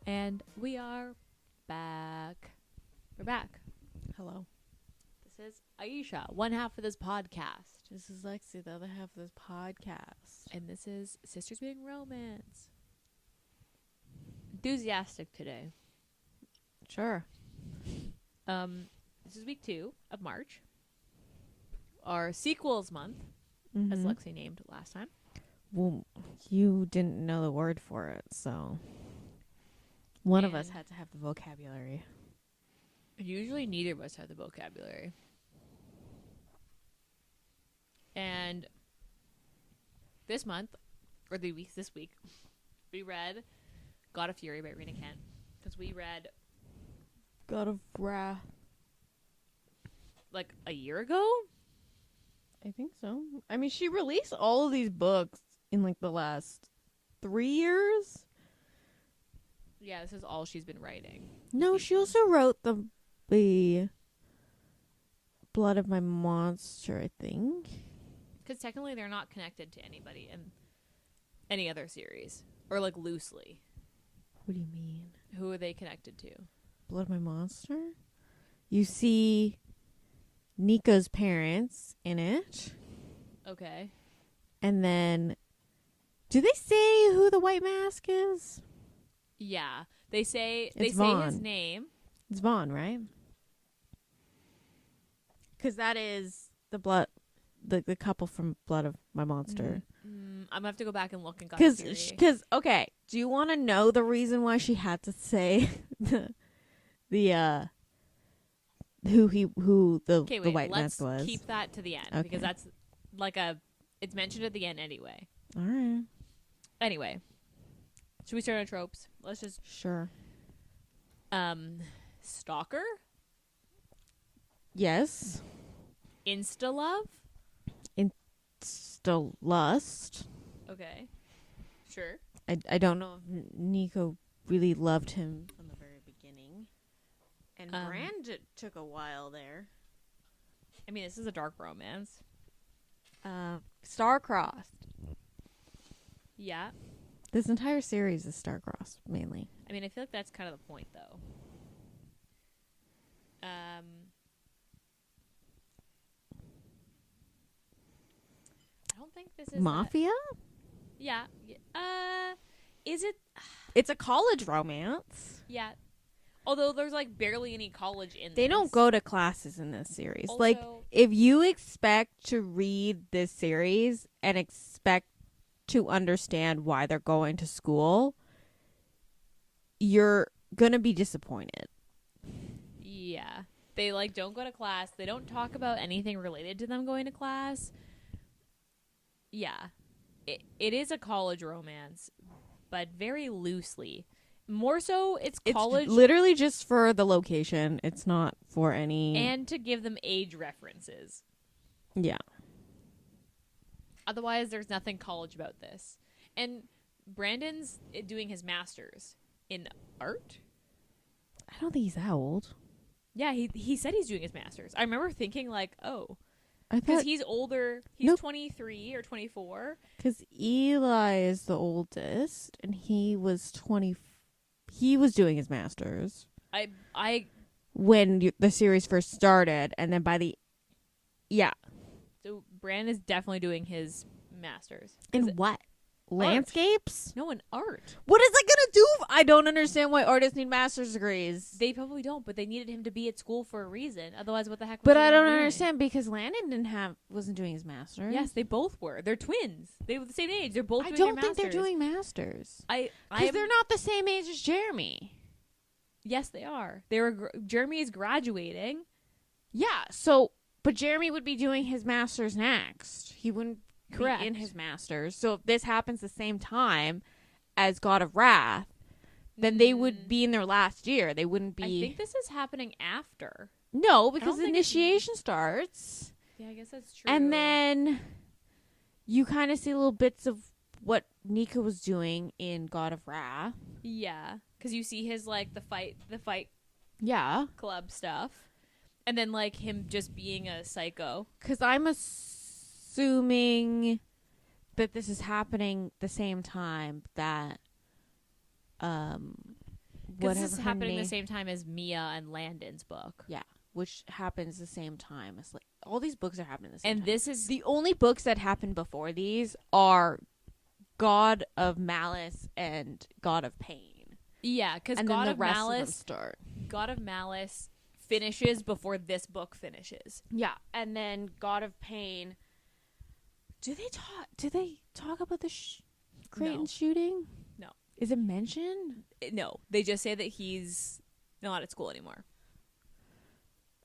And we are back. We're back. Hello. This is Ayesha, one half of this podcast. This is Lexi, the other half of this podcast. And this is Sisters Being Romance. Enthusiastic today. Sure. This is week 2 of March. Our sequels month, as Lexi named last time. Well, you didn't know the word for it, so one of us had to have the vocabulary. Usually neither of us have the vocabulary. And this month, or this week, we read God of Fury by Rina Kent. Because we read God of Wrath. like a year ago? I think so. I mean, she released all of these books in like the last 3 years. Yeah, this is all she's been writing. No, she also wrote the Blood of My Monster, I think. Because technically they're not connected to anybody in any other series. Or like loosely. What do you mean? Who are they connected to? Blood of My Monster? You see Nico's parents in it. Okay. And then, do they say who the White Mask is? Yeah. They say It's say Vaughn. his name. It's Vaughn, right? Because that is the couple from Blood of My Monster. I'm going to have to go back and look and God of Fury. Because, okay, do you want to know the reason why she had to say the White Mask was? Let's keep that to the end. Okay. Because that's like it's mentioned at the end anyway. All right. Anyway. Should we start on tropes? Let's just... Sure. Stalker? Yes. Insta-love? Still lust. Okay. Sure. I don't know if Nico really loved him from the very beginning. And Brand took a while there. I mean, this is a dark romance. Star-crossed. Yeah. This entire series is star-crossed, mainly. I mean, I feel like that's kind of the point, though. I don't think this is... Mafia? Yeah. Is it... It's a college romance. Yeah. Although there's, like, barely any college in They this. don't go to classes in this series. Also, like, if you expect to read this series and expect to understand why they're going to school, you're gonna be disappointed. Yeah. They, like, don't go to class. They don't talk about anything related to them going to class. Yeah. It is a college romance, but very loosely. More so, it's college. It's literally just for the location. It's not for any... And to give them age references. Yeah. Otherwise, there's nothing college about this. And Brandon's doing his master's in art. I don't think he's that old. Yeah, he said he's doing his master's. I remember thinking, like, oh... I Because thought... he's older. He's Nope. 23 or 24. Because Eli is the oldest, and he was 20... He was doing his master's when the series first started, and then by the... Yeah. So Brand is definitely doing his master's. In what? Landscapes? No, in art. What is that gonna do? I don't understand why artists need master's degrees. They probably don't, but they needed him to be at school for a reason. Otherwise, what the heck? But I don't understand because Landon wasn't doing his master's. Yes, they both were. They're twins. They were the same age. They're both. I doing don't their think they're masters. doing masters. Because They're not the same age as Jeremy. Yes, they are. Jeremy is graduating. Yeah. So, but Jeremy would be doing his master's next. He wouldn't Correct. be in his master's. So if this happens the same time as God of Wrath, then they would be in their last year. They wouldn't be. I think this is happening after. No, because think initiation starts. Yeah, I guess that's true. And then you kind of see little bits of what Nico was doing in God of Wrath. Yeah, because you see his like the fight Yeah. club stuff, and then like him just being a psycho. Because I'm assuming that this is happening the same time that Because this is happening the same time as Mia and Landon's book. Yeah, which happens the same time as like all these books are happening the same time. And this is the only books that happened before these are God of Malice and God of Pain. Yeah, because God of Malice finishes before this book finishes. Yeah, and then God of Pain. Do they talk about the Creighton shooting? No. Is it mentioned? No, they just say that he's not at school anymore.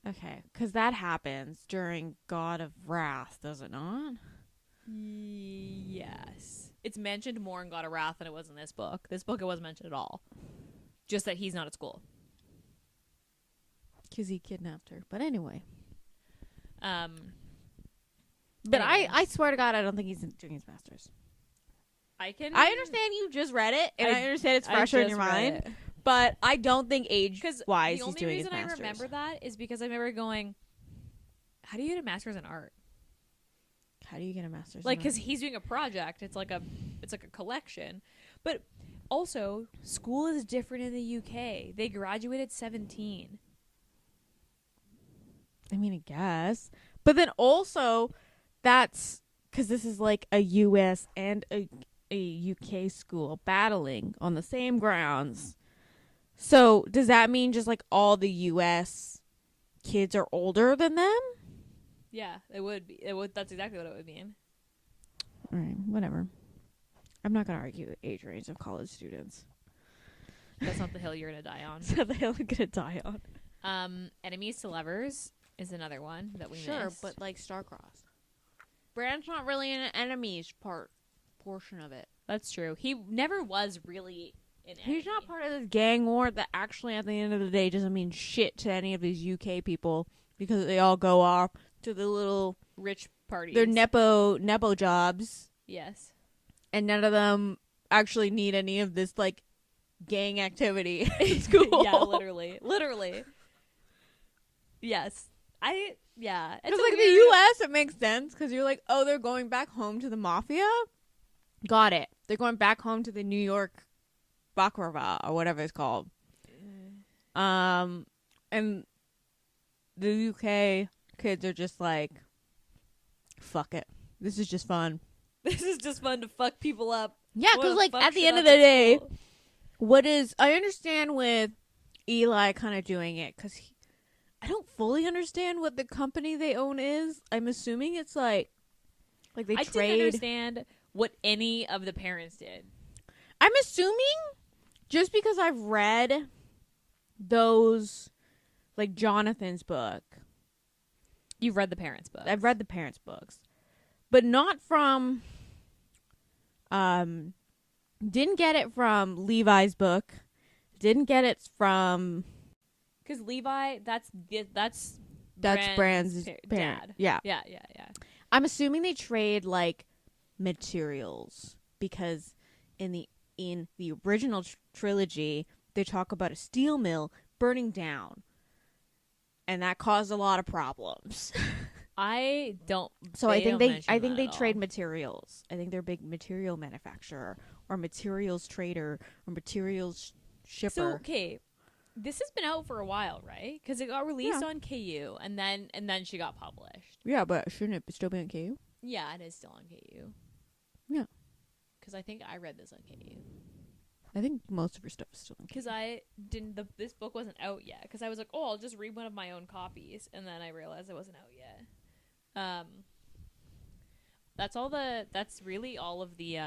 Okay, because that happens during God of Wrath, does it not? Yes. It's mentioned more in God of Wrath than it was in this book. This book, it wasn't mentioned at all. Just that he's not at school. Because he kidnapped her. But anyway. But anyway. I swear to God, I don't think he's doing his master's. I understand you just read it, and I understand it's fresher in your mind. But I don't think age-wise he's doing his master's. The only reason I remember that is because I remember going, how do you get a master's in art? How do you get a master's? Like, because he's doing a project. It's like a collection. But also, school is different in the UK. They graduate at 17. I mean, I guess. But then also, that's because this is like a US and a UK school battling on the same grounds. So does that mean just like all the US kids are older than them? Yeah, it would be. That's exactly what it would mean. All right, whatever. I'm not going to argue the age range of college students. That's not the hill you're going to die on. That's not the hill I'm going to die on. Enemies to Lovers is another one that we missed. Sure, but like Starcrossed. Brand's not really an enemies portion of it. That's true. He never was really an enemy. He's not part of this gang war that actually at the end of the day doesn't mean shit to any of these UK people because they all go off to the little rich parties. They're nepo jobs. Yes. And none of them actually need any of this like gang activity in school. Yeah, literally. Yes. It's like the US, it makes sense because you're like, oh, they're going back home to the mafia. Got it. They're going back home to the New York Baklava or whatever it's called. And the UK kids are just like, fuck it. This is just fun. This is just fun to fuck people up. Yeah, because like at the end of the day, I understand with Eli kind of doing it because I don't fully understand what the company they own is. I'm assuming it's like they trade. I didn't understand what any of the parents did. I'm assuming just because I've read those, like Jonathan's book. You've read the parents' books. I've read the parents' books. But not from, didn't get it from Levi's book. Didn't get it from. Because Levi, that's Brand's dad. Yeah. Yeah. I'm assuming they trade like materials because in the original trilogy they talk about a steel mill burning down, and that caused a lot of problems. I think they trade materials. I think they're a big material manufacturer or materials trader or materials shipper. So okay. This has been out for a while, right? Because it got released on KU, and then she got published. Yeah, but shouldn't it still be on KU? Yeah, it is still on KU. Yeah. Because I think I read this on KU. I think most of her stuff is still on KU. Because this book wasn't out yet. Because I was like, oh, I'll just read one of my own copies. And then I realized it wasn't out yet. That's really all of the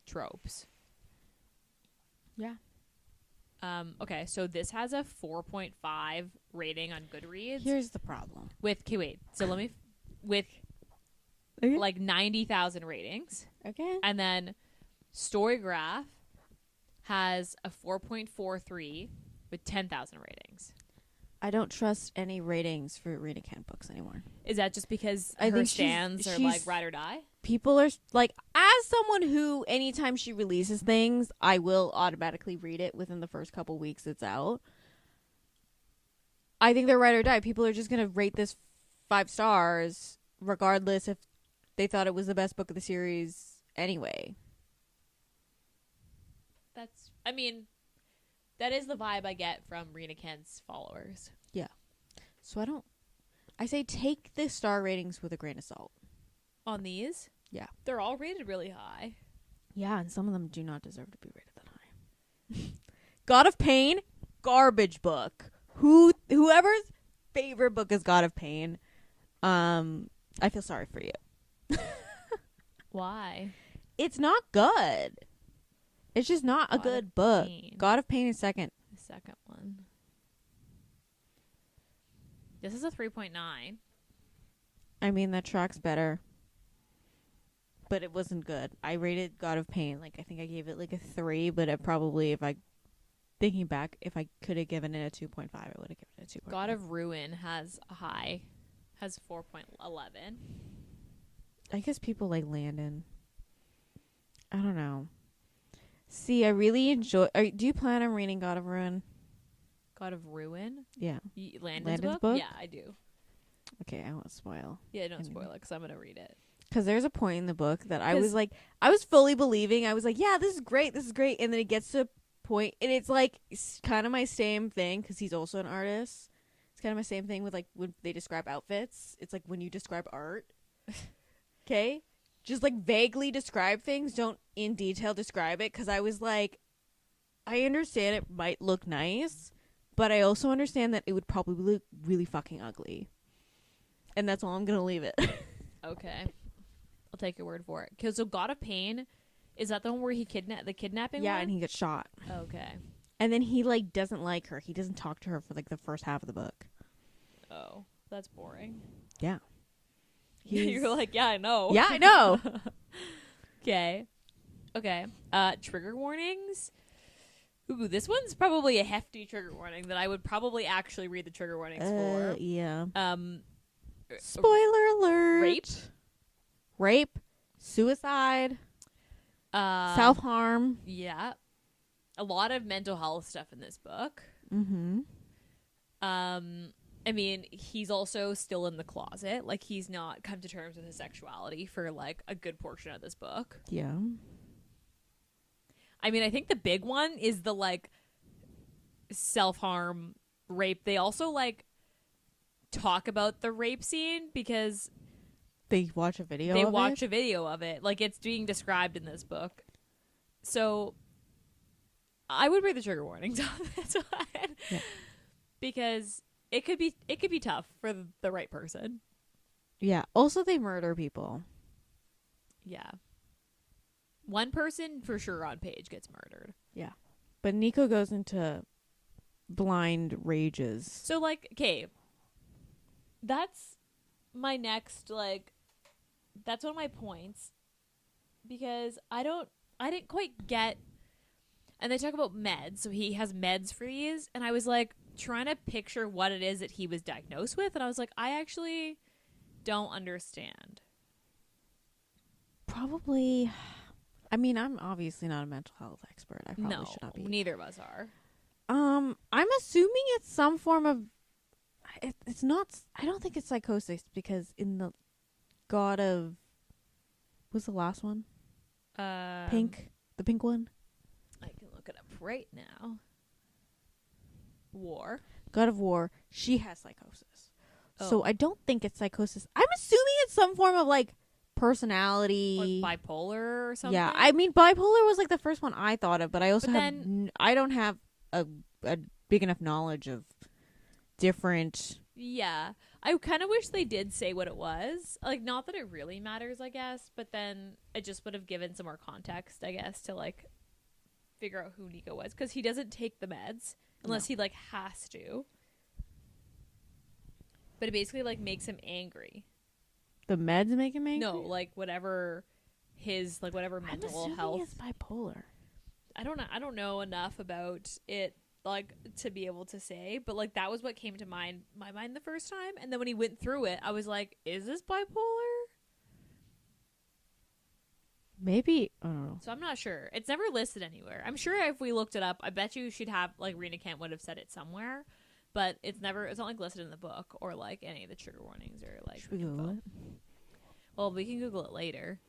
tropes. Yeah. Okay, so this has a 4.5 rating on Goodreads. Here's the problem. Like 90,000 ratings. Okay. And then Storygraph has a 4.43 with 10,000 ratings. I don't trust any ratings for Rina Kent books anymore. Is that just because her stands are like ride or die? People are like, as someone who, anytime she releases things, I will automatically read it within the first couple weeks it's out. I think they're ride or die. People are just going to rate this 5 stars, regardless if they thought it was the best book of the series anyway. That is the vibe I get from Rina Kent's followers. Yeah. So I say take the star ratings with a grain of salt. On these? Yeah. They're all rated really high. Yeah, and some of them do not deserve to be rated that high. God of Pain, garbage book. Whoever's favorite book is God of Pain, I feel sorry for you. Why? It's not good. It's just not a good book. Pain. God of Pain is second. The second one. This is a 3.9. I mean, that tracks better. But it wasn't good. I rated God of Pain, I think I gave it a 3, but it probably, thinking back, if I could have given it a 2.5, I would have given it a 2.5. God of Ruin has 4.11. I guess people like Landon. I don't know. See, I really enjoy... do you plan on reading God of Ruin? God of Ruin? Yeah. Landon's book? Yeah, I do. Okay, I won't spoil. Yeah, don't spoil it because I'm going to read it. Because there's a point in the book that I was fully believing. I was like, yeah, this is great. And then it gets to a point, and it's kind of my same thing because he's also an artist. It's kind of my same thing with when they describe outfits. It's like when you describe art. Okay? Just vaguely describe things. Don't in detail describe it. Because I was like, I understand it might look nice, but I also understand that it would probably look really fucking ugly. And that's all I'm going to leave it. Okay. I'll take your word for it. So God of Pain, is that the one where he the kidnapping Yeah, one? and he gets shot. Okay. And then he doesn't like her. He doesn't talk to her for the first half of the book. Oh, that's boring. Yeah. You're like, yeah, I know. Yeah, I know. Okay. Trigger warnings. Ooh, this one's probably a hefty trigger warning that I would probably actually read the trigger warnings for. Yeah. Spoiler alert. Rape, suicide, self-harm. Yeah. A lot of mental health stuff in this book. Mm-hmm. I mean, he's also still in the closet. He's not come to terms with his sexuality for, a good portion of this book. Yeah. I mean, I think the big one is the, self-harm rape. They also, talk about the rape scene because... They watch a video of it. It's being described in this book. So, I would read the trigger warnings on this one. Yeah. Because... It could be tough for the right person. Yeah. Also, they murder people. Yeah. One person for sure on page gets murdered. Yeah. But Nico goes into blind rages. So, okay. That's my next, that's one of my points. Because I didn't quite get... And they talk about meds. So he has meds for these. And I was trying to picture what it is that he was diagnosed with, and I was like, I actually don't understand. Probably, I mean, I'm obviously not a mental health expert. I probably should not be. Neither of us are. I'm assuming it's some form of. It's not. I don't think it's psychosis because in the God of, what's the last one? The pink one. I can look it up right now. War. God of War, she has psychosis. Oh. So I don't think it's psychosis. I'm assuming it's some form of personality. Bipolar or something? Yeah, I mean bipolar was the first one I thought of, but I also I don't have a big enough knowledge of different. Yeah. I kind of wish they did say what it was. Not that it really matters, I guess, but then it just would have given some more context, I guess, to figure out who Nico was, because he doesn't take the meds. Unless he has to. But it basically makes him angry. The meds make him angry? No, whatever his whatever mental health. It's bipolar. I don't know enough about it to be able to say, but that was what came to my mind the first time, and then when he went through it, I was like, is this bipolar? Maybe. I don't know. So I'm not sure. It's never listed anywhere. I'm sure if we looked it up, I bet you she'd have Rina Kent would have said it somewhere, but it's not listed in the book or any of the trigger warnings or Should we Google it? Well, we can Google it later,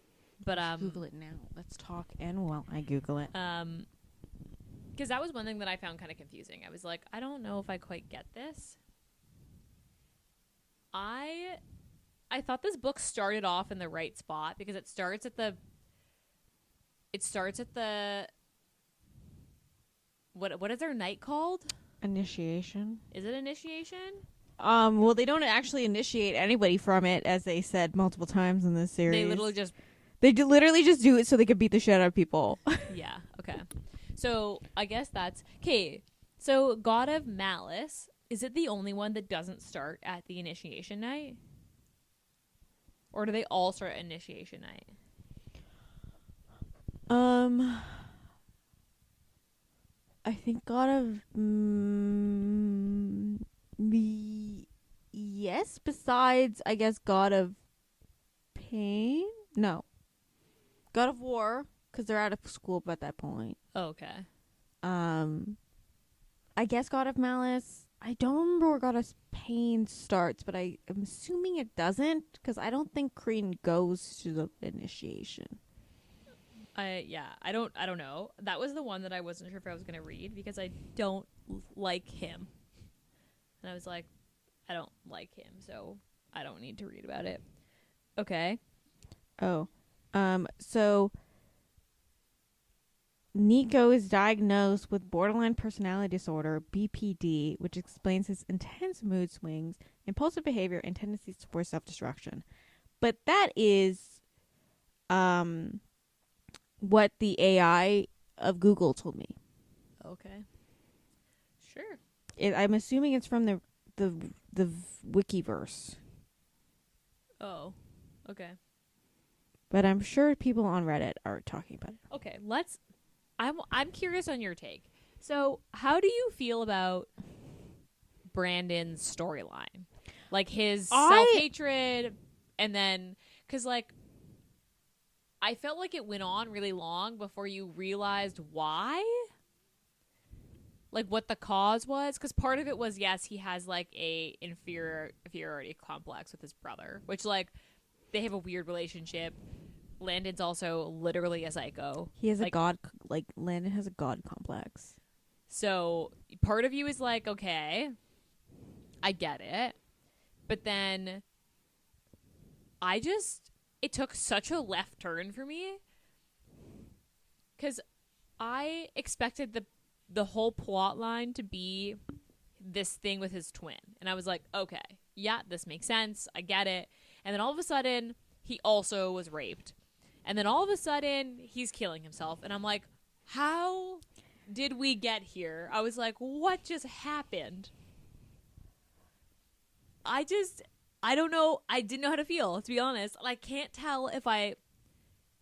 but Google it now. Let's talk, and while I Google it, because that was one thing that I found kind of confusing. I was like, I don't know if I quite get this. I thought this book started off in the right spot because it starts at the what is their night called? Initiation. Is it initiation? Well, they don't actually initiate anybody from it, as they said multiple times in this series. They literally just do it so they could beat the shit out of people. Yeah. Okay. So I guess that's okay. So God of Malice, is it the only one that doesn't start at the initiation night, or do they all start at initiation night? I think God of yes. Besides, I guess God of Pain. No, God of War, because they're out of school at that point. Oh, okay. I guess God of Malice. I don't remember where God of Pain starts, but I am assuming it doesn't, because I don't think Crean goes to the initiation. I don't know. That was the one that I wasn't sure if I was gonna read because I don't like him, and I was like, I don't like him, so I don't need to read about it. Okay. Oh, so Nico is diagnosed with borderline personality disorder, BPD, which explains his intense mood swings, impulsive behavior, and tendencies for self-destruction. But that is, what the AI of Google told me. Okay. Sure. I'm assuming it's from the Wikiverse. Oh. Okay. But I'm sure people on Reddit are talking about it. Okay, I'm curious on your take. So, how do you feel about Brandon's storyline? Like his self-hatred, and then cuz like I felt like it went on really long before you realized why. Like what the cause was, cuz part of it was yes, he has like a inferiority complex with his brother, which like they have a weird relationship. Landon's also literally a psycho. He has Landon has a god complex. So part of you is like, okay, I get it. But then it took such a left turn for me. Because I expected the whole plot line to be this thing with his twin. And I was like, okay, yeah, this makes sense. I get it. And then all of a sudden, he also was raped. And then all of a sudden, he's killing himself. And I'm like, how did we get here? I was like, what just happened? I don't know. I didn't know how to feel, to be honest. I can't tell if I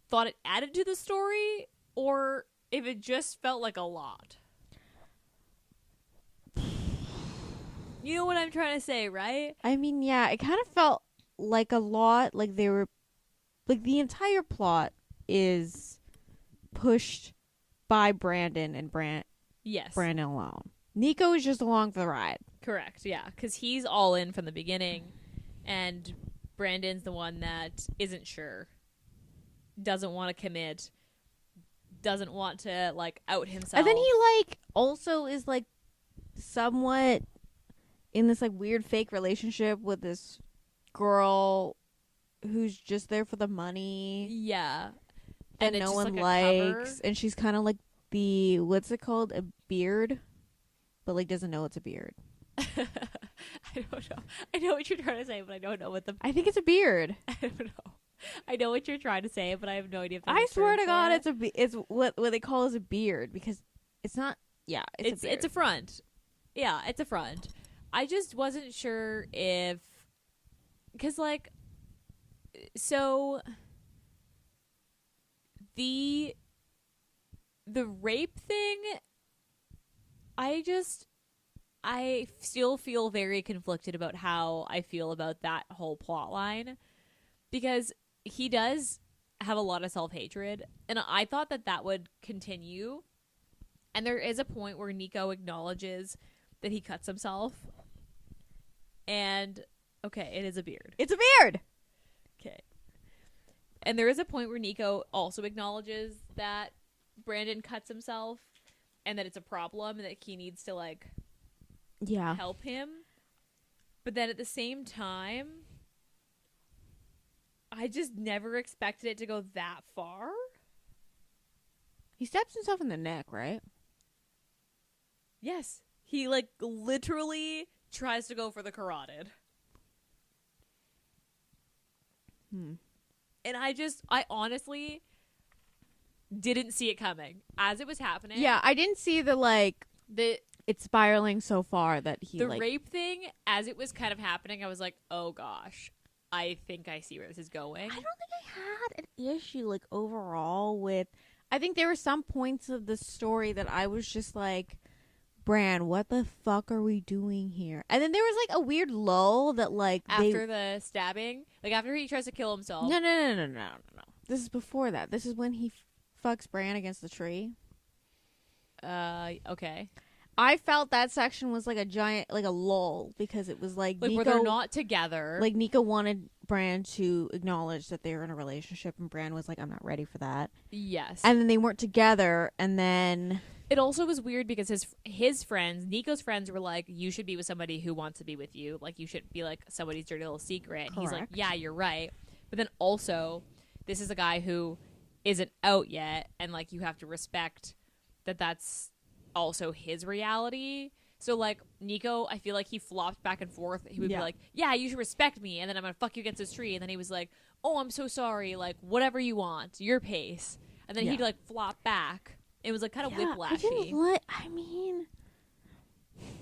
thought it added to the story or if it just felt like a lot. You know what I'm trying to say, right? I mean, yeah, it kind of felt like a lot. Like they were, like the entire plot is pushed by Brandon and Brandon alone. Nico is just along for the ride. Correct, yeah, because he's all in from the beginning, and Brandon's the one that isn't sure, doesn't want to commit, doesn't want to like out himself, and then he like also is like somewhat in this like weird fake relationship with this girl who's just there for the money. Yeah, and no one likes, and she's kind of like the what's it called, a beard, but like doesn't know it's a beard. I don't know. I know what you're trying to say, but I don't know what I think it's a beard. I don't know. I know what you're trying to say, but I have no idea. If I swear to God, it's what they call as a beard, because it's not. Yeah, it's a beard. It's a front. Yeah, it's a front. I just wasn't sure if, because like, so the rape thing, I still feel very conflicted about how I feel about that whole plot line, because he does have a lot of self-hatred, and I thought that would continue. And there is a point where Nico acknowledges that he cuts himself. And, okay, it is a beard. It's a beard! Okay. And there is a point where Nico also acknowledges that Brandon cuts himself. and that it's a problem and that he needs to like Yeah. help him. But then at the same time, I just never expected it to go that far. He stabs himself in the neck, right? Yes. He like literally tries to go for the carotid. And I honestly didn't see it coming as it was happening. Yeah, I didn't see it's spiraling so far that the rape thing as it was kind of happening. I was like, oh gosh, I think I see where this is going. I don't think I had an issue like overall with. I think there were some points of the story that I was just like, Bran, what the fuck are we doing here? And then there was like a weird lull that like after the stabbing, like after he tries to kill himself. No. This is before that. This is when he fucks Bran against the tree. Okay. I felt that section was like a giant, like a lull, because it was like Nico, where they're not together. Like Nico wanted Bran to acknowledge that they were in a relationship, and Bran was like, "I'm not ready for that." Yes. And then they weren't together, and then it also was weird because his friends, Nico's friends, were like, "You should be with somebody who wants to be with you. Like you should be like somebody's dirty little secret." And he's like, "Yeah, you're right." But then also, this is a guy who isn't out yet, and like you have to respect that that's also his reality. So like Nico, I feel like he flopped back and forth. He would be like, yeah, you should respect me, and then I'm gonna fuck you against this tree. And then he was like, oh, I'm so sorry, like whatever you want, your pace. And then he'd like flop back. It was like kind of whiplashy. I mean,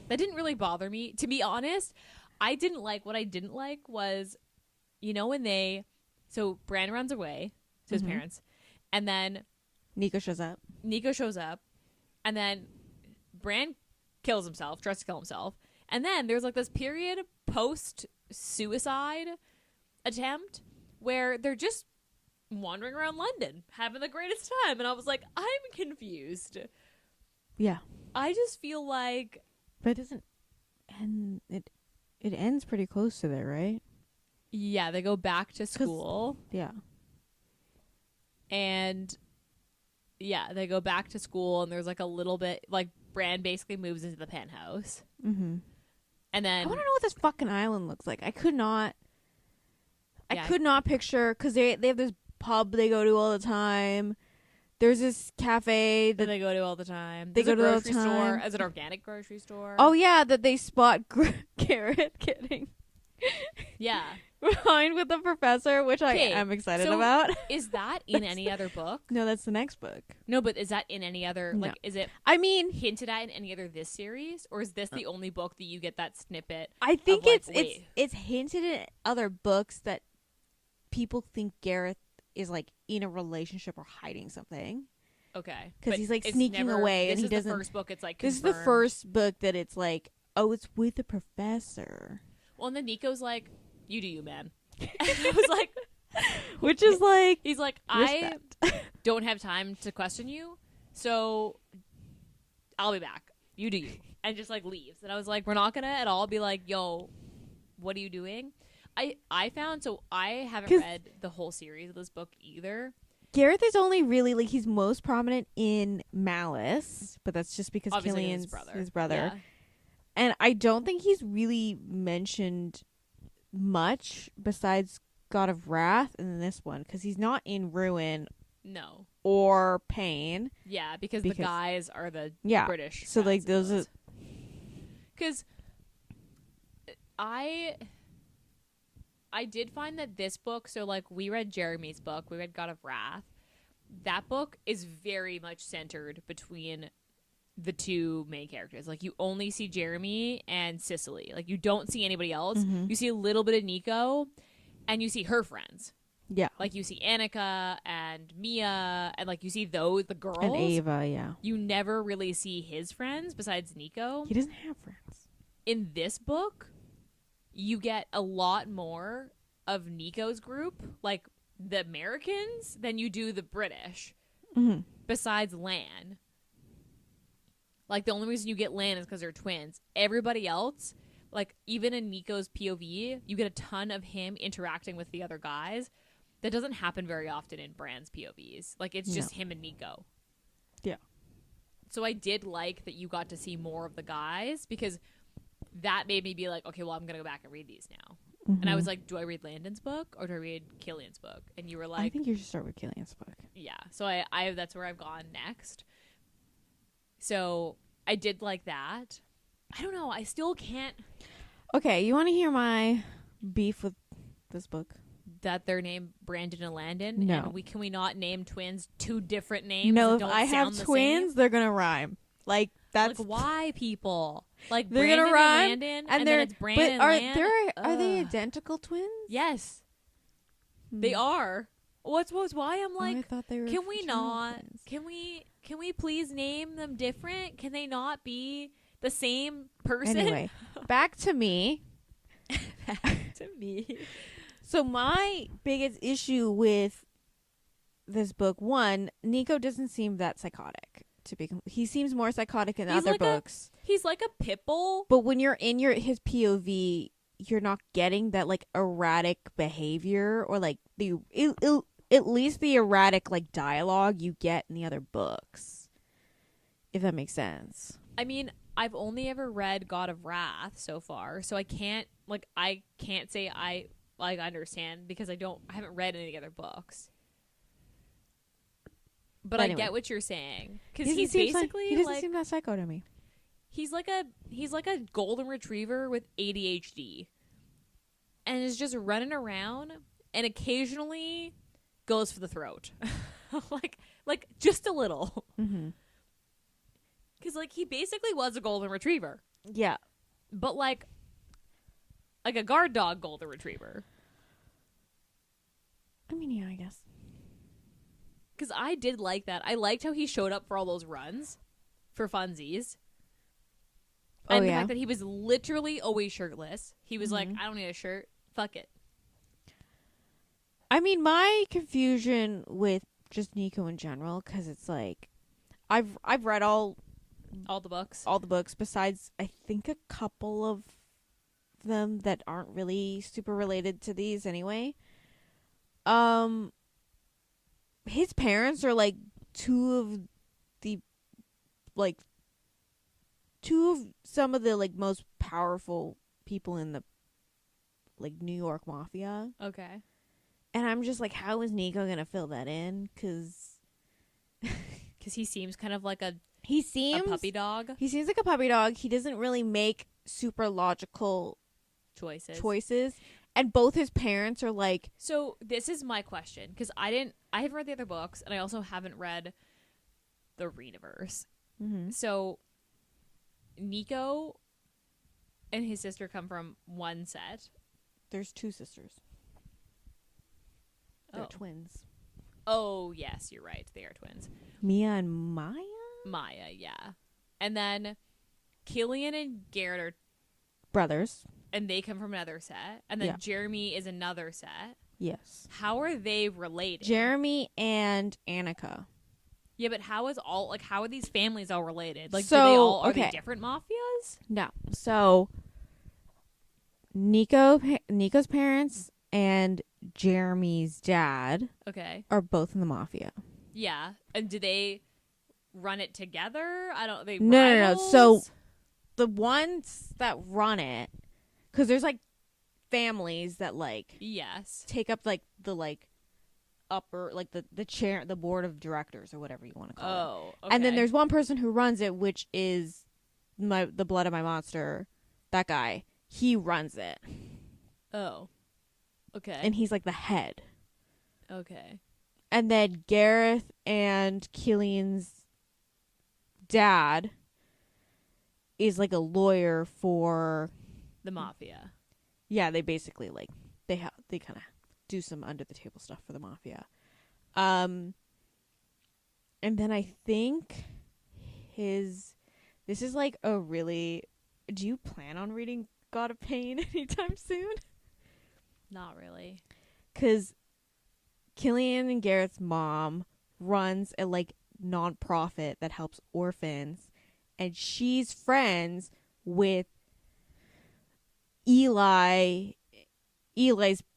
that didn't really bother me, to be honest. I didn't like what I didn't like was, when so Bran runs away to his parents, and then Nico shows up, and then Bran tries to kill himself. And then there's like this period post-suicide attempt where they're just wandering around London, having the greatest time. And I was like, I'm confused. Yeah. I just feel like... But it doesn't end... It ends pretty close to there, right? Yeah, they go back to school. Yeah. And... yeah, they go back to school, and there's like a little bit... like, Bran basically moves into the penthouse. Mm-hmm. And then... I want to know what this fucking island looks like. I could not picture... because they have this pub they go to all the time. There's this cafe that they go to all the time. They go to all the time. Store, as an organic grocery store. Oh, yeah, that they spot Garrett getting... yeah. behind with the professor, which I am excited about. Is that in any other book? No, that's the next book. No, but is that in any other, like, is it hinted at in any other this series? Or is this the only book that you get that snippet? I think it's hinted in other books that people think Gareth is, like, in a relationship or hiding something. Okay. Because he's, like, sneaking away, and he doesn't... This is the first book, it's, like, confirmed. This is the first book that it's, like, oh, it's with the professor. Well, and then Nico's like, you do you, man. And I was like... which is like... He's like, I don't have time to question you, so I'll be back. You do you. And just, like, leaves. And I was like, we're not gonna at all be like, yo, what are you doing? I found... So I haven't read the whole series of this book either. Gareth is only really, like, he's most prominent in Malice, but that's just because Killian's his brother. Yeah. And I don't think he's really mentioned much besides God of Wrath in this one, because he's not in Ruin or Pain. Yeah, because the guys are the British. So like those are... Because I did find that this book, so like we read Jeremy's book, we read God of Wrath. That book is very much centered between the two main characters. Like, you only see Jeremy and Cicely. Like, you don't see anybody else. Mm-hmm. You see a little bit of Nico, and you see her friends. Yeah. Like, you see Annika and Mia, and, like, you see the girls. And Ava, yeah. You never really see his friends besides Nico. He doesn't have friends. In this book, you get a lot more of Nico's group, like, the Americans, than you do the British. Mm-hmm. Besides Lan. Like, the only reason you get Lan is because they're twins. Everybody else, like, even in Nico's POV, you get a ton of him interacting with the other guys. That doesn't happen very often in Bran's POVs. Like, it's just him and Nico. Yeah. So I did like that you got to see more of the guys, because that made me be like, okay, well, I'm going to go back and read these now. Mm-hmm. And I was like, do I read Landon's book or do I read Killian's book? And you were like, I think you should start with Killian's book. Yeah. So I that's where I've gone next. So I did like that. I don't know. I still can't. Okay, you want to hear my beef with this book? That they're named Brandon and Landon. No. And can we not name twins 2 different names? No, that if don't I have sound the twins, same? they're gonna rhyme. Like that's like, why people like they're Brandon gonna rhyme, and Landon, and then it's Brandon but and Land. are they identical twins? Yes, they are. What's why I'm like, I thought they were. can we not? twins. Can we please name them different? Can they not be the same person? Anyway, back to me. Back to me. So my biggest issue with this book, one, Nico doesn't seem that psychotic. He seems more psychotic in other books. He's like a pit bull. But when you're in his POV, you're not getting that like erratic behavior or like at least the erratic like dialogue you get in the other books. If that makes sense. I mean, I've only ever read God of Wrath so far, so I can't say I understand, because I haven't read any other books. But anyway, I get what you're saying, because he doesn't seem that psycho to me. He's like a golden retriever with ADHD, and is just running around, and occasionally goes for the throat, like just a little. Mm-hmm. Because like he basically was a golden retriever. Yeah, but like a guard dog golden retriever. I mean, yeah, I guess. Because I did like that. I liked how he showed up for all those runs for funsies. And the fact that he was literally always shirtless. He was like, I don't need a shirt. Fuck it. I mean, my confusion with just Nico in general, because it's like, I've read all the books. All the books, besides, I think, a couple of them that aren't really super related to these anyway. His parents are like two of some of the like most powerful people in the like New York mafia. Okay. And I'm just like, how is Nico gonna fill that in? Because he seems kind of like a puppy dog. He seems like a puppy dog. He doesn't really make super logical choices. And both his parents are like... So this is my question, because I haven't read the other books, and I also haven't read the Reaniverse. Mm-hmm. So Nico and his sister come from one set. There's 2 sisters. They're twins. Oh, yes, you're right. They are twins. Mia and Maya? Maya, yeah. And then Killian and Garrett are brothers. And they come from another set. And then Jeremy is another set. Yes. How are they related? Jeremy and Annika. Yeah, but how are these families all related? Like, are they different mafias? No. So, Nico's parents and Jeremy's dad are both in the mafia. Yeah. And do they run it together? No. So, the ones that run it, because there's like families that like take up like the like upper like the chair, the board of directors or whatever you want to call it. Okay. And then there's one person who runs it, which is the blood of my monster. That guy, he runs it. Oh, okay. And he's like the head. Okay. And then Gareth and Killian's dad is like a lawyer for the mafia. Yeah, they basically like they kind of do some under the table stuff for the mafia. And then I think this is like a really... Do you plan on reading God of Pain anytime soon? Not really. 'Cause Killian and Garrett's mom runs a like non-profit that helps orphans, and she's friends with Eli's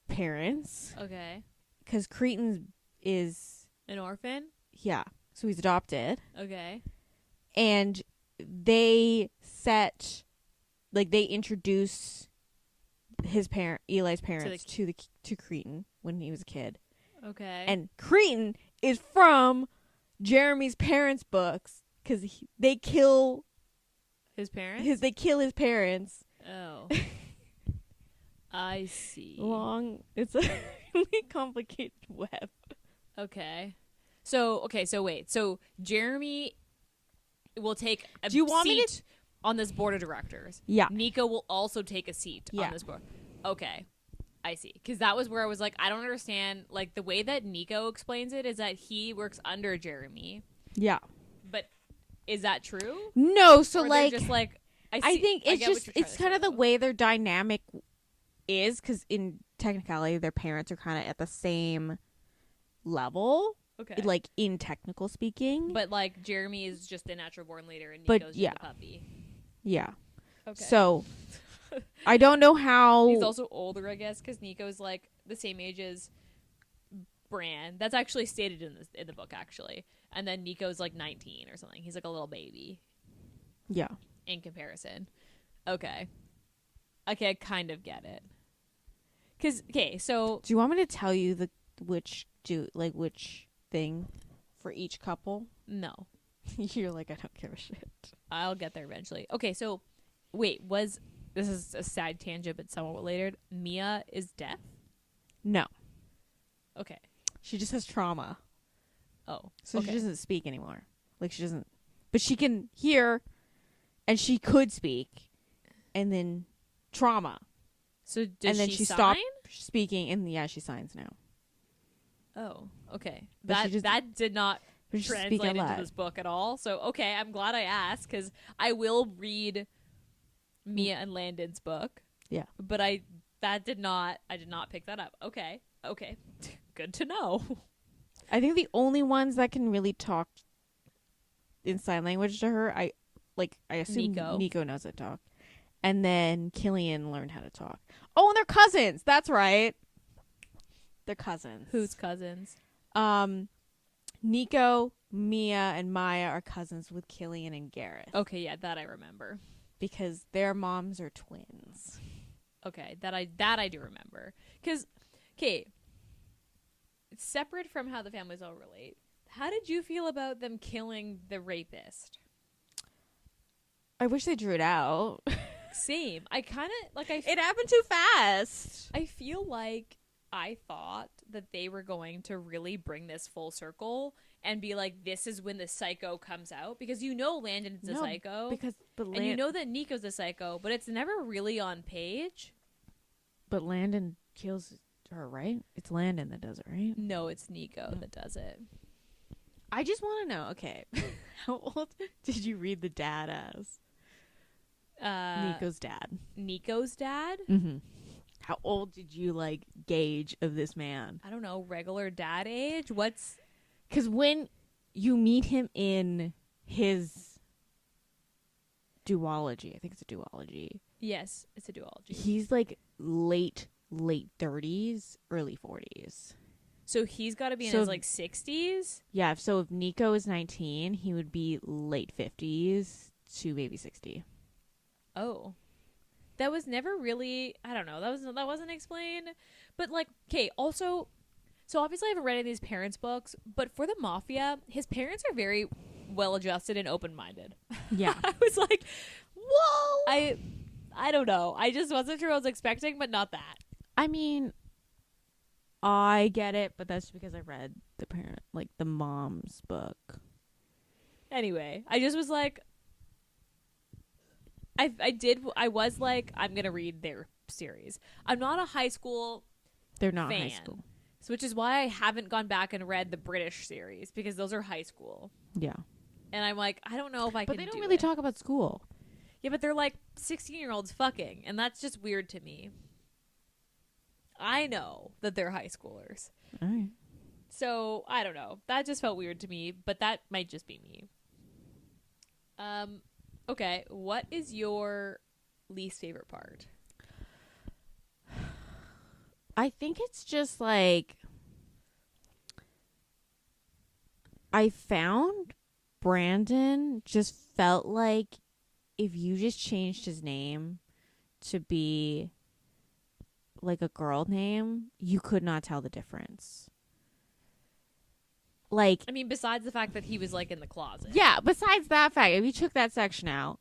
parents. Okay. Because Cretan is an orphan? Yeah. So he's adopted. Okay. and they introduce Eli's parents to Cretan when he was a kid. Okay. And Cretan is from Jeremy's parents' books because they kill his parents. They kill his parents. Oh, I see. It's a really complicated web. Okay. So wait. So Jeremy will take a seat on this board of directors. Yeah. Nico will also take a seat on this board. Okay. I see. Because that was where I was like, I don't understand. Like, the way that Nico explains it is that he works under Jeremy. Yeah. But is that true? No. So, or like, just like, I think it's kind of the way their dynamic is, because in technicality, their parents are kind of at the same level. Okay. Like, in technical speaking. But, like, Jeremy is just a natural born leader and Nico's just a puppy. Yeah. Okay. So, I don't know how... He's also older, I guess, because Nico's, like, the same age as Bran. That's actually stated in the book, actually. And then Nico's, like, 19 or something. He's, like, a little baby. Yeah. In comparison. Okay, I kind of get it. Because, okay, so... Do you want me to tell you which thing for each couple? No. You're like, I don't give a shit. I'll get there eventually. Okay, so, wait, this is a side tangent, but somewhat related. Mia is deaf? No. Okay. She just has trauma. Oh. So she doesn't speak anymore. Like, she doesn't... But she can hear, and she could speak, and then trauma. So does then she sign? stopped speaking, and she signs now. Oh, okay. But that did not translate into this book at all. So, okay, I'm glad I asked, because I will read Mia and Landon's book. Yeah. But I did not pick that up. Okay. Good to know. I think the only ones that can really talk in sign language to her, I assume Nico knows how to talk. And then Killian learned how to talk. Oh, and they're cousins. That's right. They're cousins. Who's cousins? Nico, Mia, and Maya are cousins with Killian and Gareth. Okay, yeah, that I remember. Because their moms are twins. Okay, that I do remember. Because, okay, separate from how the families all relate, how did you feel about them killing the rapist? I wish they drew it out. Same. I kind of, like, it happened too fast. I feel like I thought that they were going to really bring this full circle and be like, this is when the psycho comes out. Because you know Landon's a psycho. And you know that Nico's a psycho, but it's never really on page. But Landon kills her, right? It's Landon that does it, right? No, it's Nico that does it. I just want to know, okay, how old did you read the dad as? Nico's dad. Nico's dad? Mm-hmm. How old did you, gauge of this man? I don't know, regular dad age? What's... Because when you meet him in his duology, I think it's a duology. Yes, it's a duology. He's, late 30s, early 40s. So he's got to be in his, 60s? Yeah, so if Nico is 19, he would be late 50s to maybe 60. Oh. That was never really, I don't know, that wasn't explained. But, okay, also, so obviously I haven't read any of these parents' books, but for the Mafia, his parents are very well-adjusted and open-minded. Yeah. I was like, whoa! I don't know. I just wasn't sure what I was expecting, but not that. I mean, I get it, but that's because I read the mom's book. Anyway, I just was like, I was like, I'm going to read their series. I'm not a high school They're not fan, high school. So which is why I haven't gone back and read the British series, because those are high school. Yeah. And I'm like, I don't know if I can do it. But they don't really talk about school. Yeah, but they're 16-year-olds fucking, and that's just weird to me. I know that they're high schoolers. All right. So, I don't know. That just felt weird to me, but that might just be me. Okay, what is your least favorite part? I think it's just I found Brandon just felt like if you just changed his name to be like a girl name, you could not tell the difference. Like, I mean, besides the fact that he was like in the closet. yeah, besides that fact, if you took that section out,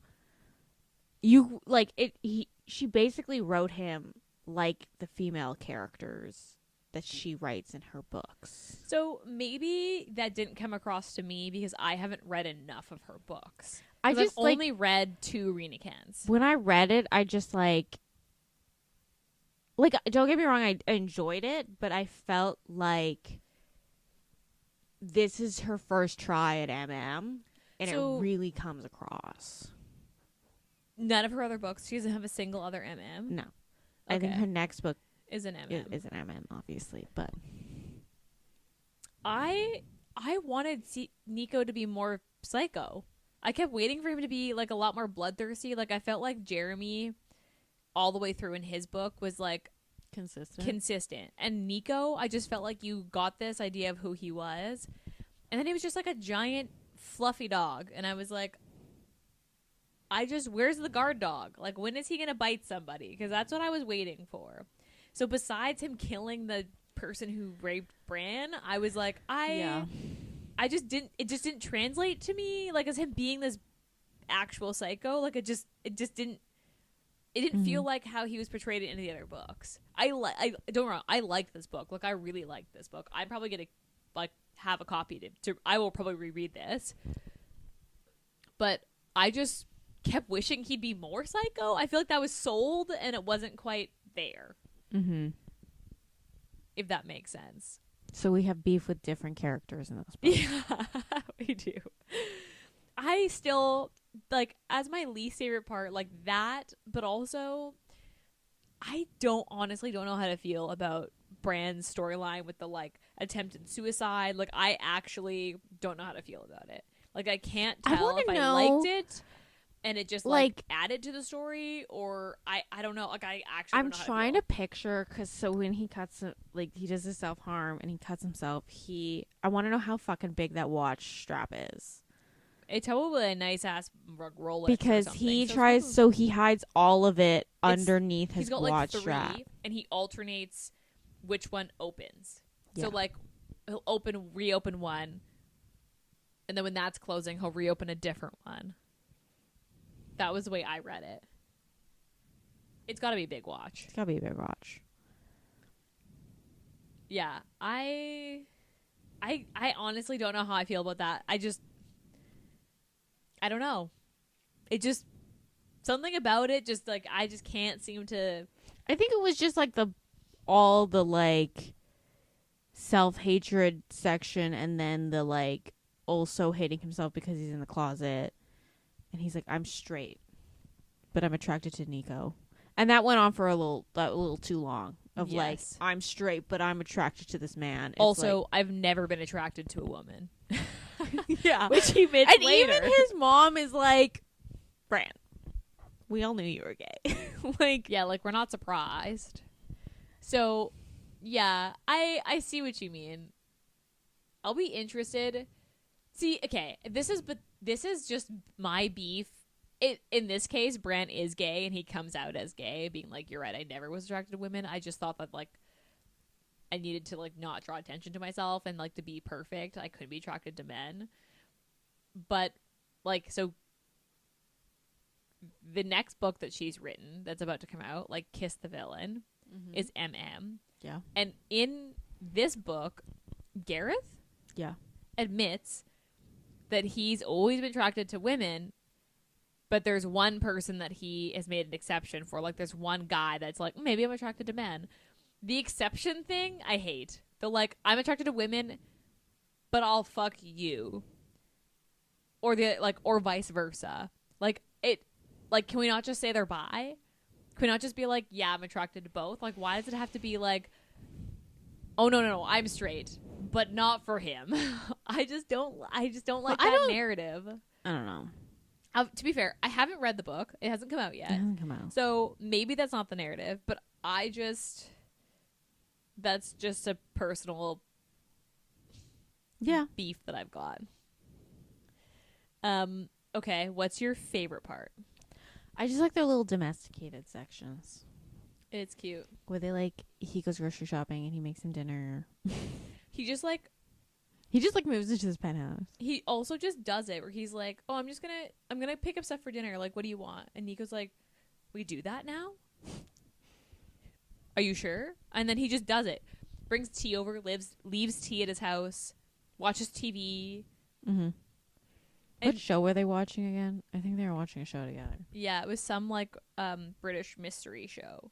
she basically wrote him like the female characters that she writes in her books. So maybe that didn't come across to me because I haven't read enough of her books. I've only read 2 Rina Kents. When I read it, I just like don't get me wrong, I enjoyed it, but I felt like this is her first try at MM, and it really comes across. None of her other books. She doesn't have a single other MM. No, okay. I think her next book is an MM. Is an MM, obviously, but I wanted Nico to be more psycho. I kept waiting for him to be like a lot more bloodthirsty. Like I felt like Jeremy, all the way through in his book, was like consistent, and Nico, I just felt like you got this idea of who he was, and then he was just like a giant fluffy dog, and I was like, where's the guard dog? Like, when is he gonna bite somebody? Because that's what I was waiting for. So besides him killing the person who raped Bran, I was like, it just didn't translate to me, like, as him being this actual psycho. Like, it didn't feel like how he was portrayed in any of the other books. Don't get me wrong, I liked this book. Like, I really liked this book. I'm probably gonna like have a copy to I will probably reread this. But I just kept wishing he'd be more psycho. I feel like that was sold and it wasn't quite there. Mm-hmm. If that makes sense. So we have beef with different characters in those books. Yeah, we do. I still, like, as my least favorite part, like that, but also I honestly don't know how to feel about Bran's storyline with the, like, attempted suicide. Like, I actually don't know how to feel about it. Like, I can't tell if I liked it and it just like added to the story, or I don't know. Like, I actually don't know how trying to picture, because so when he cuts, like, he does his self-harm and he cuts himself, I want to know how fucking big that watch strap is. It's probably a nice ass Rolex, because he tries, so he hides all of it underneath his watch strap, and he alternates which one opens. So like he'll reopen one, and then when that's closing, he'll reopen a different one. That was the way I read it. It's got to be a big watch. It's got to be a big watch. Yeah, I honestly don't know how I feel about that. I don't know. It just, something about it just, like, I just can't seem to. I think it was just like all the like self-hatred section, and then the like also hating himself because he's in the closet, and he's like, I'm straight, but I'm attracted to Nico, and that went on for a little too long. Of like, I'm straight, but I'm attracted to this man. It's also, like, I've never been attracted to a woman. Yeah, which he admits and later. Even his mom is like, Bran, we all knew you were gay. Like, yeah, like, we're not surprised. So, yeah, I see what you mean. I'll be interested. See, okay, this is just my beef. In this case, Bran is gay, and he comes out as gay, being like, you're right, I never was attracted to women. I just thought that, like, I needed to, like, not draw attention to myself, and, like, to be perfect, I could be attracted to men. But, like, so the next book that she's written that's about to come out, like, Kiss the Villain, is MM. Yeah. And in this book, Gareth admits that he's always been attracted to women, but there's one person that he has made an exception for. Like, there's one guy that's like, maybe I'm attracted to men. The exception thing, I hate. The, like, I'm attracted to women, but I'll fuck you. Or vice versa. Like, can we not just say they're bi? Can we not just be like, yeah, I'm attracted to both? Like, why does it have to be like, oh, no, I'm straight, but not for him? I just don't like that narrative. I don't know. To be fair, I haven't read the book. It hasn't come out yet. It hasn't come out. So maybe that's not the narrative, but that's just a personal beef that I've got. Okay, what's your favorite part? I just like their little domesticated sections It's cute. where they like he goes grocery shopping and he makes him dinner. He just like He just like moves into his penthouse. he also just does it where he's like, "Oh, I'm gonna pick up stuff for dinner. Like, what do you want?" And Nico's like, "We do that now? Are you sure?" And then he just does it. Brings tea over, leaves tea at his house, watches TV. Mm-hmm. And What show were they watching again? I think they were watching a show together. yeah, it was some like British mystery show.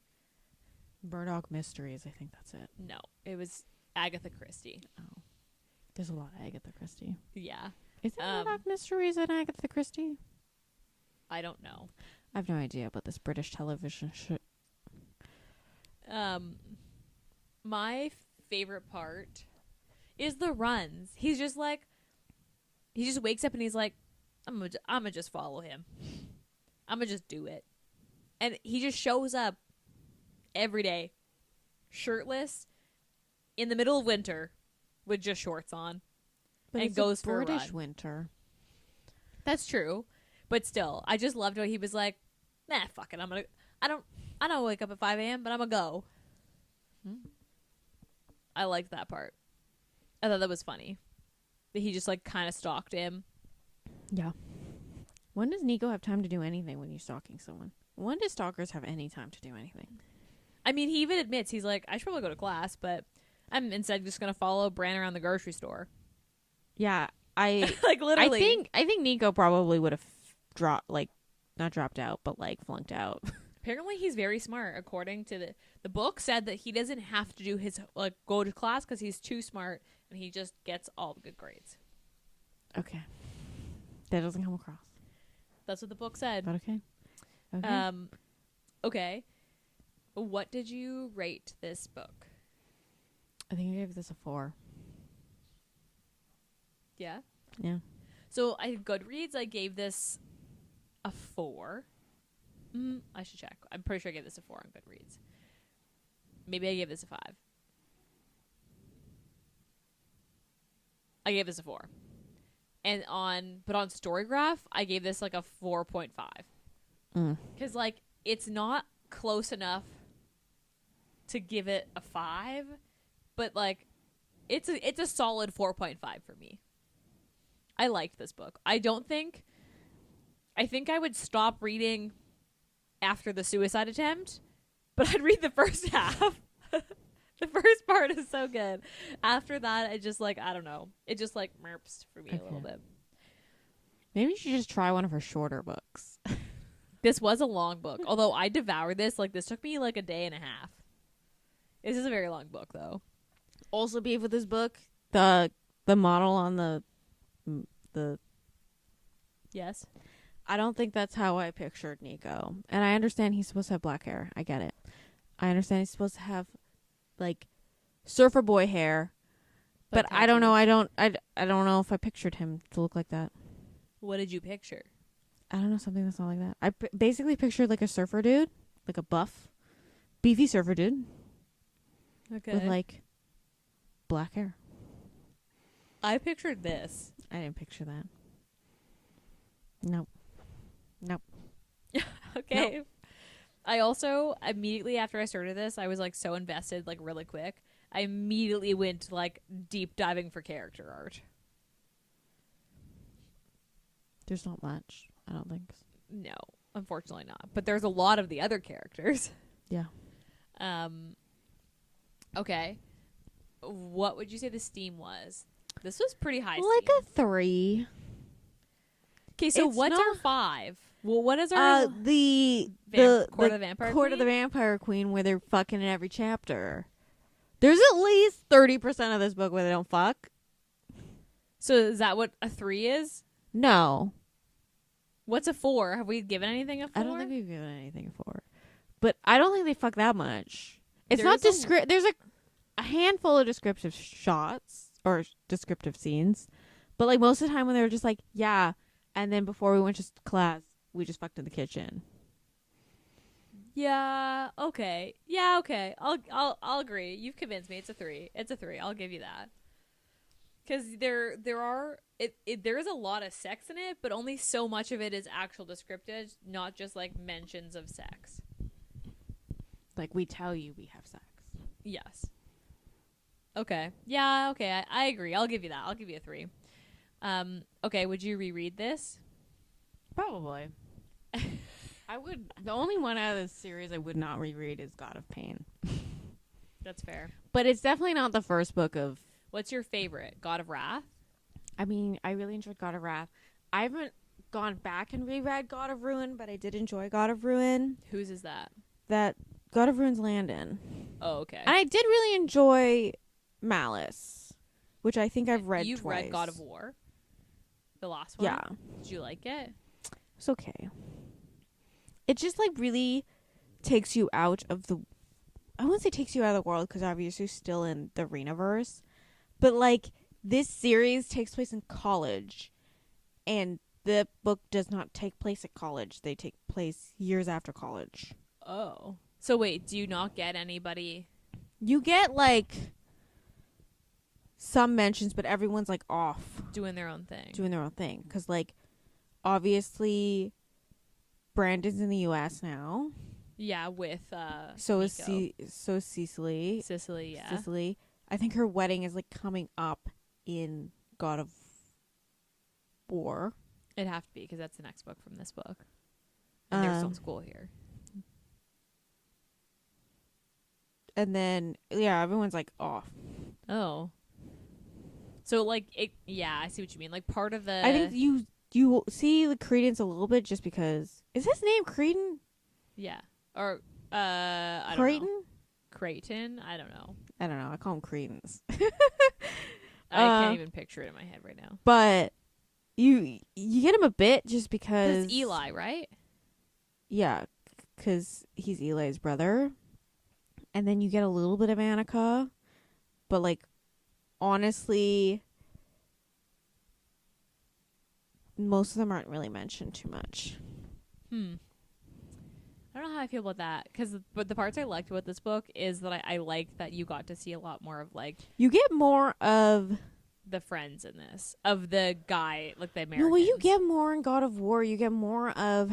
Murdoch Mysteries, I think that's it. No, it was Agatha Christie. Oh. There's a lot of Agatha Christie. Yeah. Is it Murdoch Mysteries and Agatha Christie? I don't know. I have no idea about this British television show. My favorite part is the runs. He's just like, he just wakes up and he's like, I'm gonna just follow him. I'm gonna just do it. And he just shows up every day, shirtless, in the middle of winter, with just shorts on, But and it's goes a for a British run. winter. That's true, but still, I just loved how he was like, "Nah, fuck it. I don't wake up at 5 a.m., but I'm gonna go." I liked that part. I thought that was funny. That he just like kind of stalked him. Yeah. When does Nico have time to do anything when you're stalking someone? When do stalkers have any time to do anything? I mean, he even admits he's like, I should probably go to class, but I'm instead just gonna follow Bran around the grocery store. Yeah, I Like literally. I think Nico probably would have not dropped out, but like flunked out. Apparently, he's very smart. According to the book, said that he doesn't have to do his like go to class because he's too smart and he just gets all the good grades. Okay, that doesn't come across. That's what the book said. But okay. Okay. Okay. What did you rate this book? I think I gave this a 4. Yeah. Yeah. So I Goodreads, I gave this a 4. I should check. I'm pretty sure I gave this a 4 on Goodreads. Maybe I gave this a 5. I gave this a 4. And on Storygraph, I gave this like a 4.5. Because like it's not close enough to give it a 5, but like it's a solid 4.5 for me. I liked this book. I think I would stop reading after the suicide attempt, but I'd read the first half. The first part is so good. After that, it just like, I don't know. It just like merps for me a little bit. Maybe you should just try one of her shorter books. This was a long book. Although I devoured this. Like, this took me like a day and a half. This is a very long book, though. Also, beef with this book, the model on the Yes. I don't think that's how I pictured Nico. And I understand he's supposed to have black hair. I get it. I understand he's supposed to have like surfer boy hair. But I don't know. I don't know if I pictured him to look like that. What did you picture? I don't know, something that's not like that. I basically pictured like a surfer dude, like a buff, beefy surfer dude. Okay. With like black hair. I pictured this. I didn't picture that. Nope. Okay. Nope. I also, immediately after I started this, I was like so invested, like really quick. I immediately went like deep diving for character art. There's not much, I don't think. No, unfortunately not. But there's a lot of the other characters. Yeah. Okay. What would you say the steam was? This was pretty high Like steam. a 3. Okay, so It's what's not- our 5? Well, what is our the Court of the Vampire Court Queen? of the Vampire Queen where they're fucking in every chapter. There's at least 30% of this book where they don't fuck. So is that what a 3 is? No. What's a 4? Have we given anything a 4? I don't think we've given anything for. But I don't think they fuck that much. It's There's not descriptive. There's a handful of descriptive shots or descriptive scenes. But like most of the time when they were just like, yeah, and then before we went to class, we just fucked in the kitchen. Yeah, okay. Yeah, okay. I'll agree. You've convinced me. It's a 3. It's a 3. I'll give you that. Because there is a lot of sex in it, but only so much of it is actual descriptive, not just like mentions of sex. Like we tell you we have sex. Yes. Okay. Yeah. Okay. I agree. I'll give you that. I'll give you a 3. Okay. Would you reread this? Probably. I would. The only one out of this series I would not reread is God of Pain. That's fair. But it's definitely not the first book of. What's your favorite? God of Wrath? I mean, I really enjoyed God of Wrath. I haven't gone back and reread God of Ruin, but I did enjoy God of Ruin. Whose is that? That God of Ruin's Landon. Oh, okay. And I did really enjoy Malice, which I think I've read You've twice. read God of War? The last one? Yeah. Did you like it? It's okay. It just like really takes you out of the. I wouldn't say takes you out of the world because obviously you're still in the Rena-verse. But, like, this series takes place in college, and the book does not take place at college. They take place years after college. Oh. So, wait, do you not get anybody? You get, like, some mentions, but everyone's, like, off. Doing their own thing. Because, like, obviously, Brandon's in the U.S. now. Yeah, with, So Nico. is Cecily. Cicely, yeah. Cecily. I think her wedding is like coming up in God of War. It'd have to be because that's the next book from this book. And they're still in school here. And then, yeah, everyone's like off. Oh. So, like, yeah, I see what you mean. Like, part of the... I think you see the Credence a little bit just because... Is his name Creighton? Yeah. Or, I don't Creighton? know. Creighton? I don't know. I don't know. I call him Credence. I can't even picture it in my head right now. But you get him a bit just because... It's Eli, right? Yeah, because he's Eli's brother. And then you get a little bit of Annika. But, like, honestly, most of them aren't really mentioned too much. I don't know how I feel about that. But the parts I liked about this book is that I liked that you got to see a lot more of, like... You get more of... the friends in this. Of the guy, like, the Americans. No, well, you get more in God of War. You get more of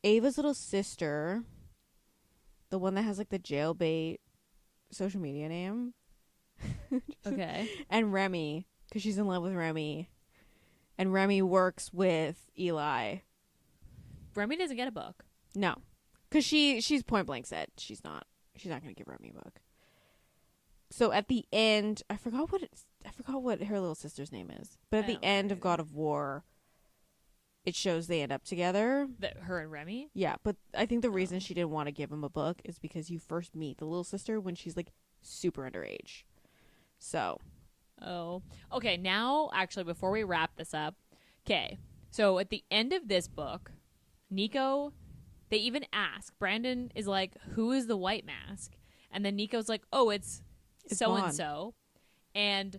Ava's little sister. The one that has, like, the jailbait social media name. Okay. And Remy, because she's in love with Remy. And Remy works with Eli. Remy doesn't get a book. No, because she's point blank said she's not going to give Remy a book. So at the end, I forgot what her little sister's name is. But at the end of God of War, it shows they end up together. Her and Remy? Yeah, but I think the reason she didn't want to give him a book is because you first meet the little sister when she's like super underage. So. Oh. Okay, now, actually, before we wrap this up, okay, so at the end of this book, Nico, they even ask, Brandon is like, who is the white mask? And then Nico's like, oh, it's so-and-so. And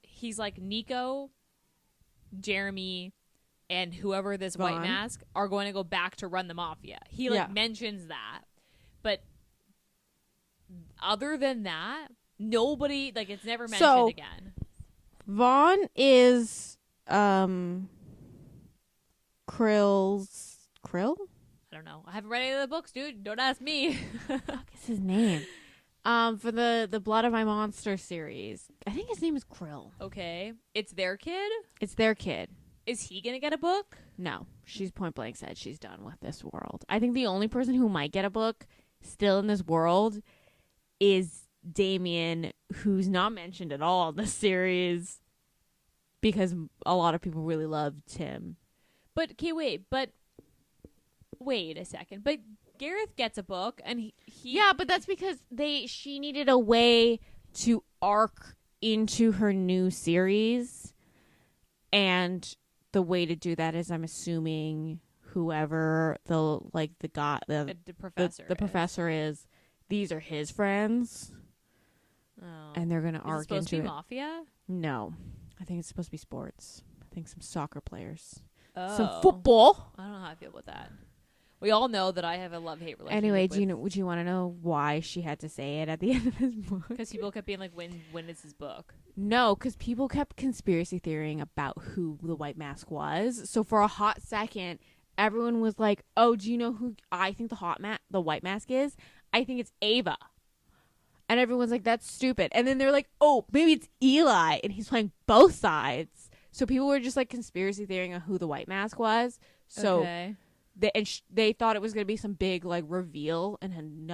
he's like, Nico, Jeremy, and whoever this Vaughn. white mask are going to go back to run the mafia. He mentions that. But other than that, nobody, like, it's never mentioned again. Vaughn is Krill? I don't know. I haven't read any of the books, dude. Don't ask me. What is his name? For the Blood of My Monster series. I think his name is Krill. Okay. It's their kid? It's their kid. Is he going to get a book? No. She's point blank said she's done with this world. I think the only person who might get a book still in this world is Damien, who's not mentioned at all in the series because a lot of people really loved him. But, okay, wait a second. But Gareth gets a book, and he Yeah, but that's because she needed a way to arc into her new series, and the way to do that is, I'm assuming, whoever the professor is, these are his friends, and they're gonna arc supposed into to be it. Mafia? No, I think it's supposed to be sports. I think some soccer players. Oh. Some football. I don't know how I feel about that. We all know that I have a love-hate relationship. Anyway, would you want to know why she had to say it at the end of this book? Because people kept being like, when is his book? No, because people kept conspiracy theorying about who the White Mask was. So for a hot second, everyone was like, "Oh, do you know who I think the White Mask is? I think it's Ava." And everyone's like, "That's stupid." And then they're like, "Oh, maybe it's Eli," and he's playing both sides. So people were just like conspiracy theorying on who the White Mask was. So. Okay. They thought it was gonna be some big like reveal in in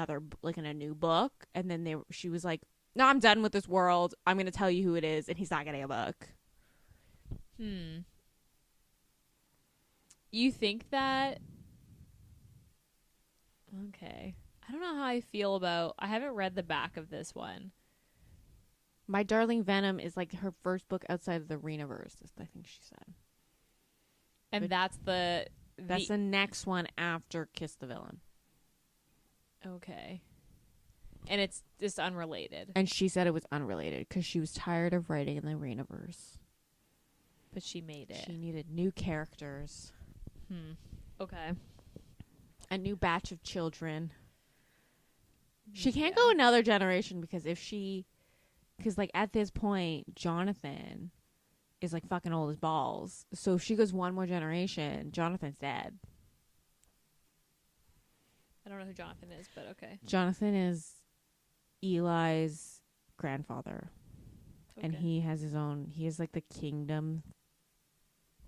a new book, and then she was like, "No, I'm done with this world. I'm gonna tell you who it is, and he's not getting a book." You think that? Okay, I don't know how I feel about. I haven't read the back of this one. My Darling Venom is like her first book outside of the Rinaverse, I think she said, and that's the next one after Kiss the Villain. Okay. And it's just unrelated. And she said it was unrelated because she was tired of writing in the Rinaverse. But she made it. She needed new characters. Okay. A new batch of children. She can't go another generation because like at this point, Jonathan is like fucking old as balls. So if she goes one more generation, Jonathan's dead. I don't know who Jonathan is, but okay. Jonathan is Eli's grandfather. Okay. And he has like the kingdom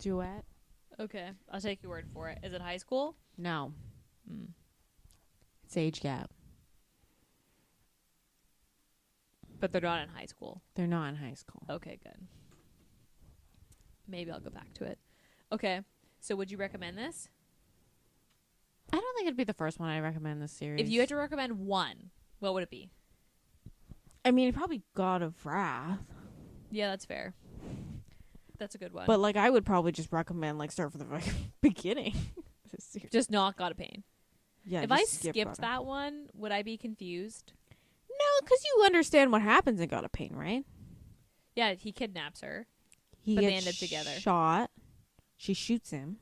duet. Okay. I'll take your word for it. Is it high school? No. It's age gap. But they're not in high school. They're not in high school. Okay, good. Maybe I'll go back to it. Okay. So would you recommend this? I don't think it'd be the first one I recommend this series. If you had to recommend one, what would it be? I mean, probably God of Wrath. Yeah, that's fair. That's a good one. But like, I would probably just recommend like start from the beginning. Just not God of Pain. Yeah. If I skipped that one, would I be confused? No, because you understand what happens in God of Pain, right? Yeah, he kidnaps her. But they end up together. Shot. She shoots him.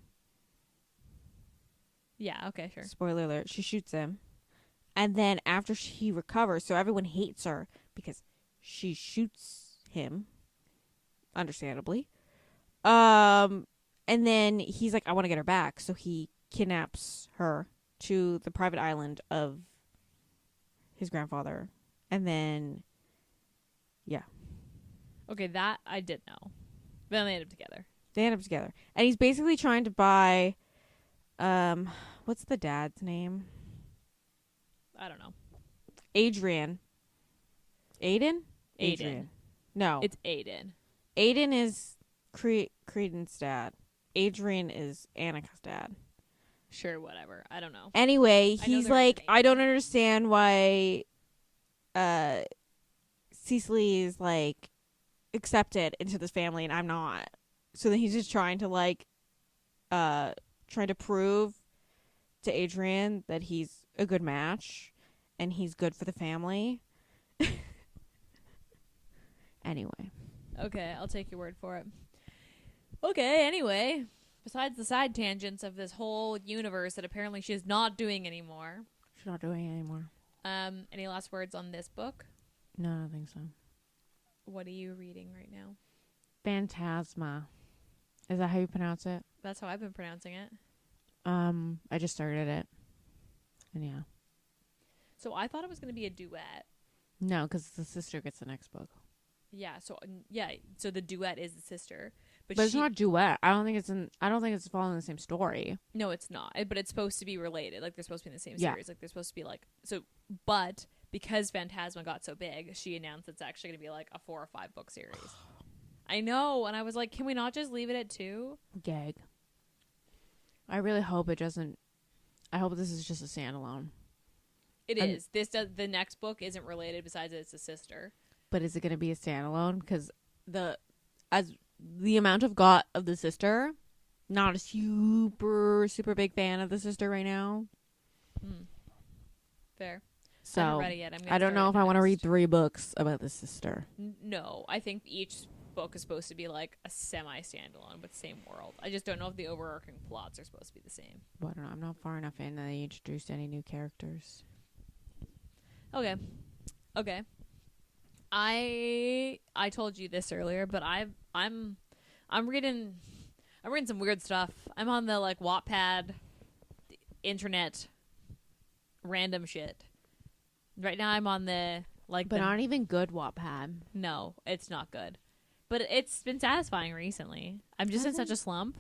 Yeah, okay, sure. Spoiler alert. She shoots him. And then after he recovers, so everyone hates her because she shoots him. Understandably. And then he's like, I want to get her back. So he kidnaps her to the private island of his grandfather. And then, yeah. Okay, that I did know. Then they end up together. And he's basically trying to buy, what's the dad's name? I don't know. Adrian. Aiden? Adrian. No. It's Aiden. Aiden is Creedon's dad. Adrian is Annika's dad. Sure, whatever. I don't know. Anyway, he's like, I don't understand why Cecily is like accepted into this family and I'm not. So then he's just trying to prove to Adrian that he's a good match and he's good for the family. Anyway. Okay, I'll take your word for it. Okay, anyway, besides the side tangents of this whole universe that apparently she's not doing anymore. She's not doing it anymore. Any last words on this book? No, I don't think so. What are you reading right now? Phantasma. Is that how you pronounce it? That's how I've been pronouncing it. I just started it. And yeah. So I thought it was going to be a duet. No, because the sister gets the next book. Yeah, so the duet is the sister. But it's not a duet. I don't think it's following the same story. No, it's not. But it's supposed to be related. Like they're supposed to be in the same series. Like they're supposed to be like but because Phantasma got so big, she announced it's actually going to be like a 4 or 5 book series. I know, and I was like, can we not just leave it at 2? Gag. I really hope it doesn't. I hope this is just a standalone. It is. The next book isn't related besides it's a sister. But is it going to be a standalone? Because the amount of the sister, not a super big fan of the sister right now. Fair. So I haven't read it yet. I don't know if I want to read 3 books about the sister. No, I think each book is supposed to be like a semi-standalone but same world. I just don't know if the overarching plots are supposed to be the same. Well, I don't know. I'm not far enough in that they introduced any new characters. Okay. I told you this earlier, but I'm reading some weird stuff. I'm on the like Wattpad internet random shit. Right now I'm on the like But aren't even good Wattpad. No, it's not good. But it's been satisfying recently. I'm just in such a slump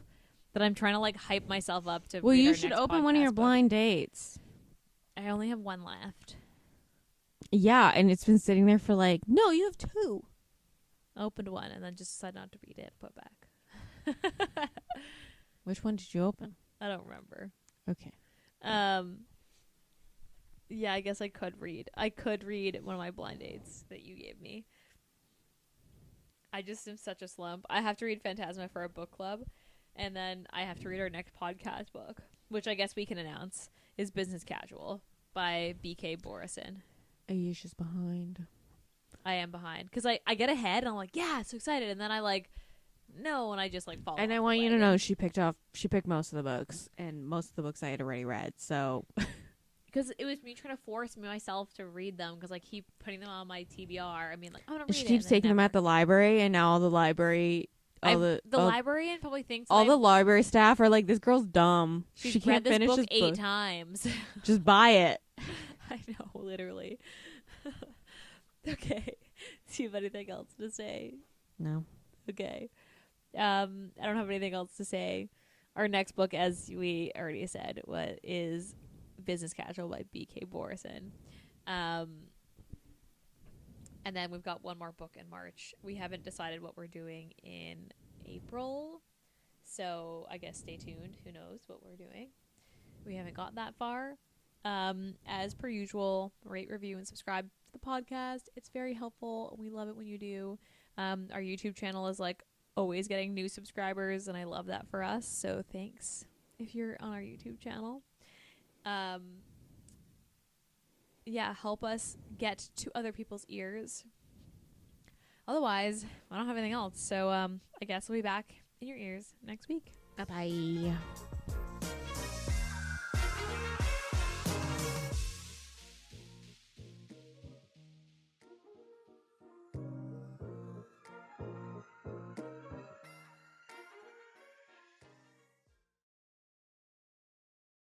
that I'm trying to like hype myself up to. Well, read you our should next open one of your podcast book. blind dates. I only have one left. Yeah, and it's been sitting there for like, no, you have 2. I opened one and then just decided not to read it. Put back. Which one did you open? I don't remember. Okay. Yeah, I guess I could read. I could read one of my blind dates that you gave me. I just am such a slump. I have to read Phantasma for our book club, and then I have to read our next podcast book, which I guess we can announce is Business Casual by B.K. Borison. Ayesha's behind. I am behind because I get ahead and I'm like, yeah, so excited, and then I like no, and I just like fall. And I want you to know she picked most of the books, and most of the books I had already read. So because it was me trying to force myself to read them because I keep putting them on my TBR. I mean, like I'm gonna read she it. keeps taking them at the library, and now the librarian probably thinks all the library staff are like, this girl's dumb. She can't read finish this book this book 8 times. Just buy it. I know, literally. Okay. Do you have anything else to say? No. Okay. I don't have anything else to say. Our next book, as we already said, is Business Casual by B.K. Borison. And then we've got one more book in March. We haven't decided what we're doing in April. So I guess stay tuned. Who knows what we're doing? We haven't got that far. As per usual, rate, review, and subscribe to the podcast. It's very helpful. We love it when you do. Our YouTube channel is like always getting new subscribers, and I love that for us. So thanks if you're on our YouTube channel. Yeah, help us get to other people's ears. Otherwise, I don't have anything else. So I guess we'll be back in your ears next week. Bye-bye.